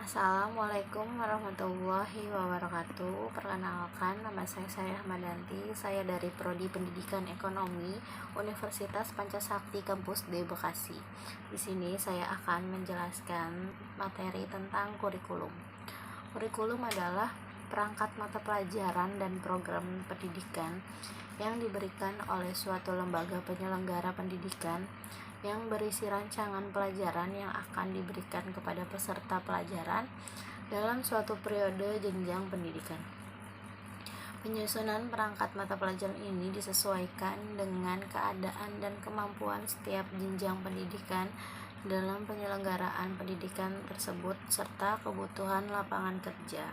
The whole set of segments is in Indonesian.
Assalamualaikum warahmatullahi wabarakatuh. Perkenalkan, nama saya Ahmadanti. Saya dari Prodi Pendidikan Ekonomi Universitas Pancasakti Kampus D Bekasi. Di sini saya akan menjelaskan materi tentang kurikulum. Kurikulum adalah perangkat mata pelajaran dan program pendidikan yang diberikan oleh suatu lembaga penyelenggara pendidikan yang berisi rancangan pelajaran yang akan diberikan kepada peserta pelajaran dalam suatu periode jenjang pendidikan. Penyusunan perangkat mata pelajaran ini disesuaikan dengan keadaan dan kemampuan setiap jenjang pendidikan dalam penyelenggaraan pendidikan tersebut serta kebutuhan lapangan kerja.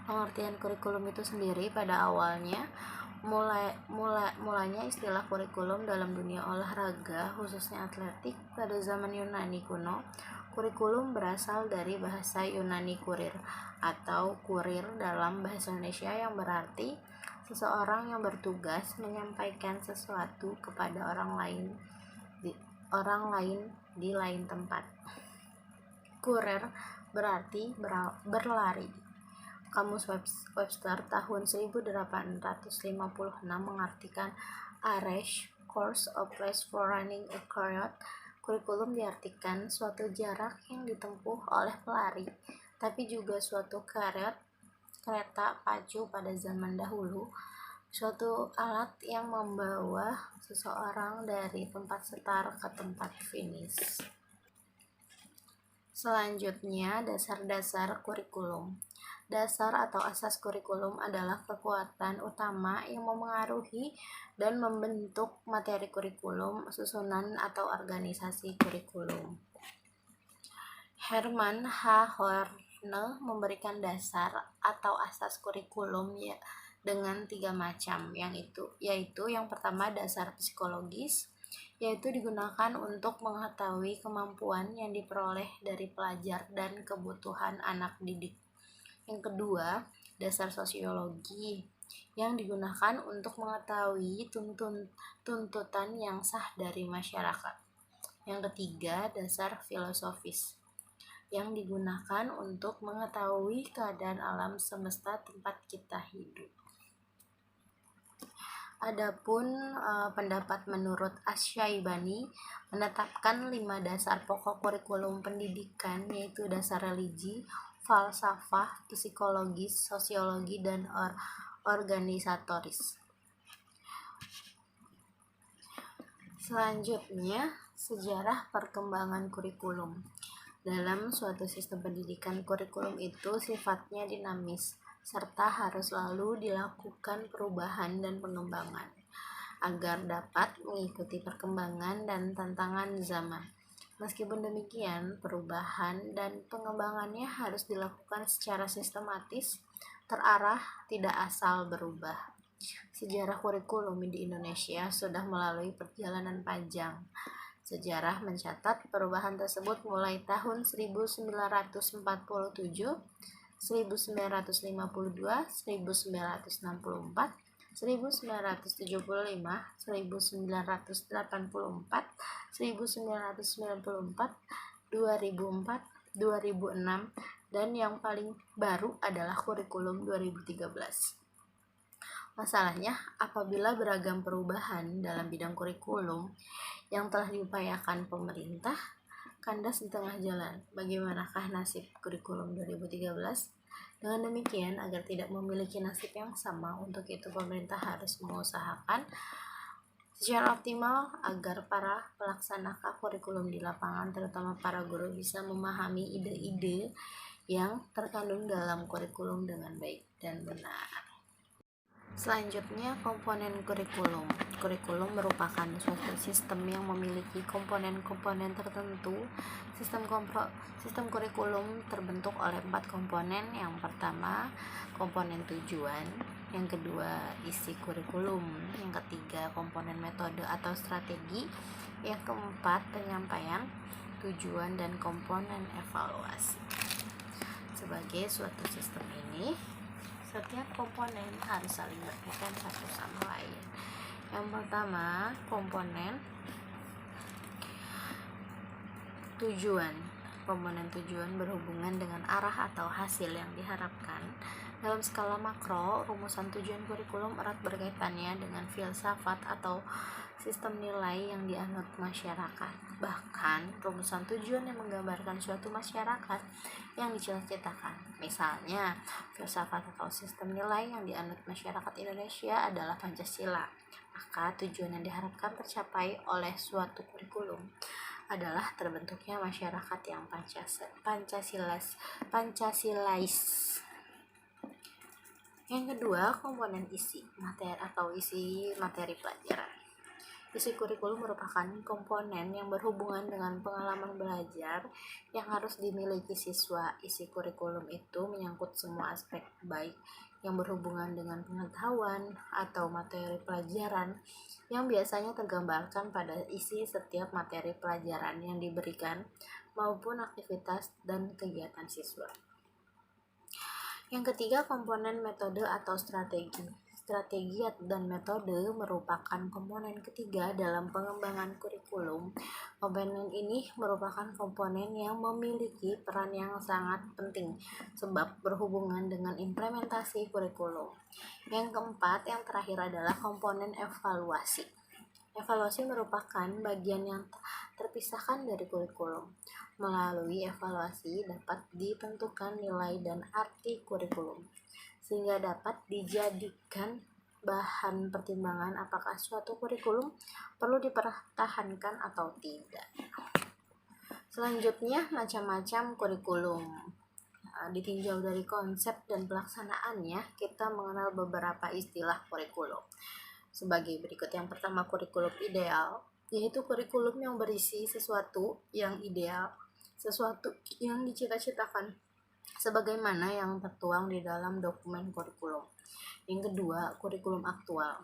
Pengertian kurikulum itu sendiri pada awalnya mulanya istilah kurikulum dalam dunia olahraga, khususnya atletik, pada zaman Yunani kuno. Kurikulum berasal dari bahasa Yunani kurir atau kurir dalam bahasa Indonesia, yang berarti seseorang yang bertugas menyampaikan sesuatu kepada orang lain di lain tempat. Kurir berarti berlari. Kamus Webster tahun 1856 mengartikan a race, course or place for running a courier. Kurikulum diartikan suatu jarak yang ditempuh oleh pelari, tapi juga suatu kereta pacu pada zaman dahulu, suatu alat yang membawa seseorang dari tempat start ke tempat finish. Selanjutnya, dasar-dasar kurikulum. Dasar atau asas kurikulum adalah kekuatan utama yang memengaruhi dan membentuk materi kurikulum, susunan atau organisasi kurikulum. Herman H. Horne memberikan dasar atau asas kurikulum dengan 3 macam, yaitu yang pertama dasar psikologis, yaitu digunakan untuk mengetahui kemampuan yang diperoleh dari pelajar dan kebutuhan anak didik. Yang kedua, dasar sosiologi, yang digunakan untuk mengetahui tuntutan yang sah dari masyarakat. Yang ketiga, dasar filosofis, yang digunakan untuk mengetahui keadaan alam semesta tempat kita hidup. Adapun pendapat menurut Asy-Syaibani menetapkan 5 dasar pokok kurikulum pendidikan, yaitu dasar religi, falsafah, psikologis, sosiologi, dan organisatoris. Selanjutnya, sejarah perkembangan kurikulum. Dalam suatu sistem pendidikan, kurikulum itu sifatnya dinamis, serta harus selalu dilakukan perubahan dan pengembangan agar dapat mengikuti perkembangan dan tantangan zaman. Meskipun demikian, perubahan dan pengembangannya harus dilakukan secara sistematis, terarah, tidak asal berubah. Sejarah kurikulum di Indonesia sudah melalui perjalanan panjang. Sejarah mencatat perubahan tersebut mulai tahun 1947, 1952, 1964, 1975, 1975, 1984, 1994, 2004, 2006, dan yang paling baru adalah kurikulum 2013. Masalahnya, apabila beragam perubahan dalam bidang kurikulum yang telah diupayakan pemerintah kandas di tengah jalan, bagaimanakah nasib kurikulum 2013? Dengan demikian, agar tidak memiliki nasib yang sama, untuk itu pemerintah harus mengusahakan secara optimal agar para pelaksana kurikulum di lapangan, terutama para guru, bisa memahami ide-ide yang terkandung dalam kurikulum dengan baik dan benar. Selanjutnya, komponen kurikulum. Kurikulum merupakan suatu sistem yang memiliki komponen-komponen tertentu. Sistem kurikulum terbentuk oleh 4 komponen. Yang pertama, komponen tujuan. Yang kedua, isi kurikulum. Yang ketiga, komponen metode atau strategi. Yang keempat, penyampaian tujuan, dan komponen evaluasi. Sebagai suatu sistem ini, setiap komponen harus saling berkaitan satu sama lain. Yang pertama, komponen tujuan. komponen tujuan berhubungan dengan arah atau hasil yang diharapkan. Dalam skala makro, rumusan tujuan kurikulum erat berkaitannya dengan filsafat atau sistem nilai yang dianut masyarakat. Bahkan, rumusan tujuan yang menggambarkan suatu masyarakat yang dicita-citakan. Misalnya, filsafat atau sistem nilai yang dianut masyarakat Indonesia adalah Pancasila. Maka, tujuan yang diharapkan tercapai oleh suatu kurikulum adalah terbentuknya masyarakat yang Pancasilais. Yang kedua, komponen isi materi pelajaran. Isi kurikulum merupakan komponen yang berhubungan dengan pengalaman belajar yang harus dimiliki siswa. Isi kurikulum itu menyangkut semua aspek baik yang berhubungan dengan pengetahuan atau materi pelajaran yang biasanya tergambarkan pada isi setiap materi pelajaran yang diberikan maupun aktivitas dan kegiatan siswa. Yang ketiga, komponen metode atau strategi. Strategi dan metode merupakan komponen ketiga dalam pengembangan kurikulum. Komponen ini merupakan komponen yang memiliki peran yang sangat penting sebab berhubungan dengan implementasi kurikulum. Yang keempat, yang terakhir adalah komponen evaluasi. Evaluasi merupakan bagian yang terpisahkan dari kurikulum. Melalui evaluasi dapat ditentukan nilai dan arti kurikulum, sehingga dapat dijadikan bahan pertimbangan apakah suatu kurikulum perlu dipertahankan atau tidak. Selanjutnya, macam-macam kurikulum. Ditinjau dari konsep dan pelaksanaannya, kita mengenal beberapa istilah kurikulum sebagai berikut. Yang pertama, kurikulum ideal, yaitu kurikulum yang berisi sesuatu yang ideal, sesuatu yang dicita-citakan sebagaimana yang tertuang di dalam dokumen kurikulum. Yang kedua, kurikulum aktual,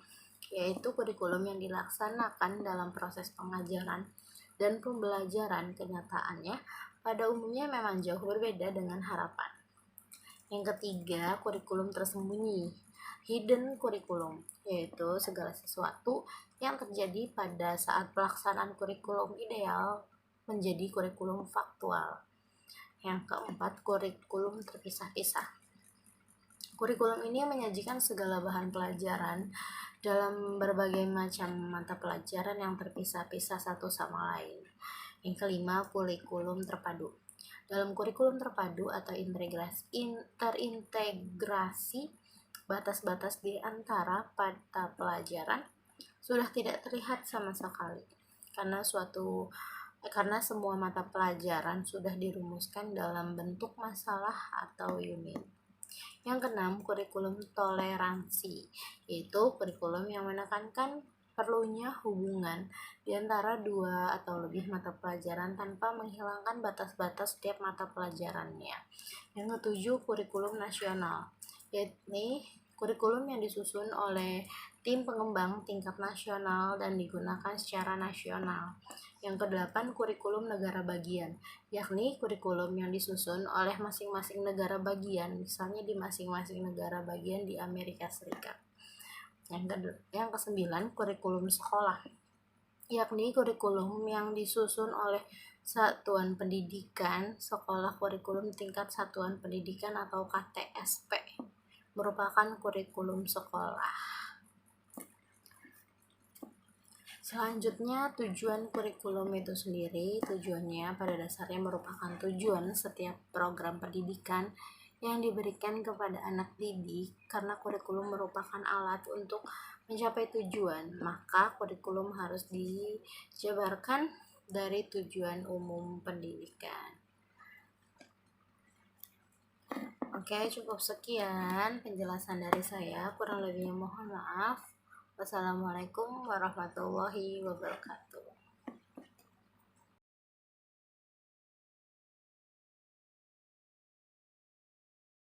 yaitu kurikulum yang dilaksanakan dalam proses pengajaran dan pembelajaran. Kenyataannya pada umumnya memang jauh berbeda dengan harapan. Yang ketiga, kurikulum tersembunyi, hidden kurikulum, yaitu segala sesuatu yang terjadi pada saat pelaksanaan kurikulum ideal menjadi kurikulum faktual. Yang keempat, kurikulum terpisah-pisah. Kurikulum ini menyajikan segala bahan pelajaran dalam berbagai macam mata pelajaran yang terpisah-pisah satu sama lain. Yang kelima, kurikulum terpadu. Dalam kurikulum terpadu atau terintegrasi, batas-batas di antara mata pelajaran sudah tidak terlihat sama sekali karena semua mata pelajaran sudah dirumuskan dalam bentuk masalah atau unit. Yang keenam, kurikulum toleransi, yaitu kurikulum yang menekankan perlunya hubungan di antara dua atau lebih mata pelajaran tanpa menghilangkan batas-batas setiap mata pelajarannya. Yang ketujuh, kurikulum nasional, yaitu kurikulum yang disusun oleh tim pengembang tingkat nasional dan digunakan secara nasional. Yang kedelapan, kurikulum negara bagian, yakni kurikulum yang disusun oleh masing-masing negara bagian, misalnya di masing-masing negara bagian di Amerika Serikat. Yang kesembilan, kurikulum sekolah, yakni kurikulum yang disusun oleh satuan pendidikan sekolah. Kurikulum tingkat satuan pendidikan atau KTSP merupakan kurikulum sekolah. Selanjutnya, tujuan kurikulum itu sendiri. Tujuannya pada dasarnya merupakan tujuan setiap program pendidikan yang diberikan kepada anak didik. Karena kurikulum merupakan alat untuk mencapai tujuan, maka kurikulum harus dijabarkan dari tujuan umum pendidikan. Oke, cukup sekian penjelasan dari saya. Kurang lebihnya mohon maaf. Wassalamualaikum warahmatullahi wabarakatuh.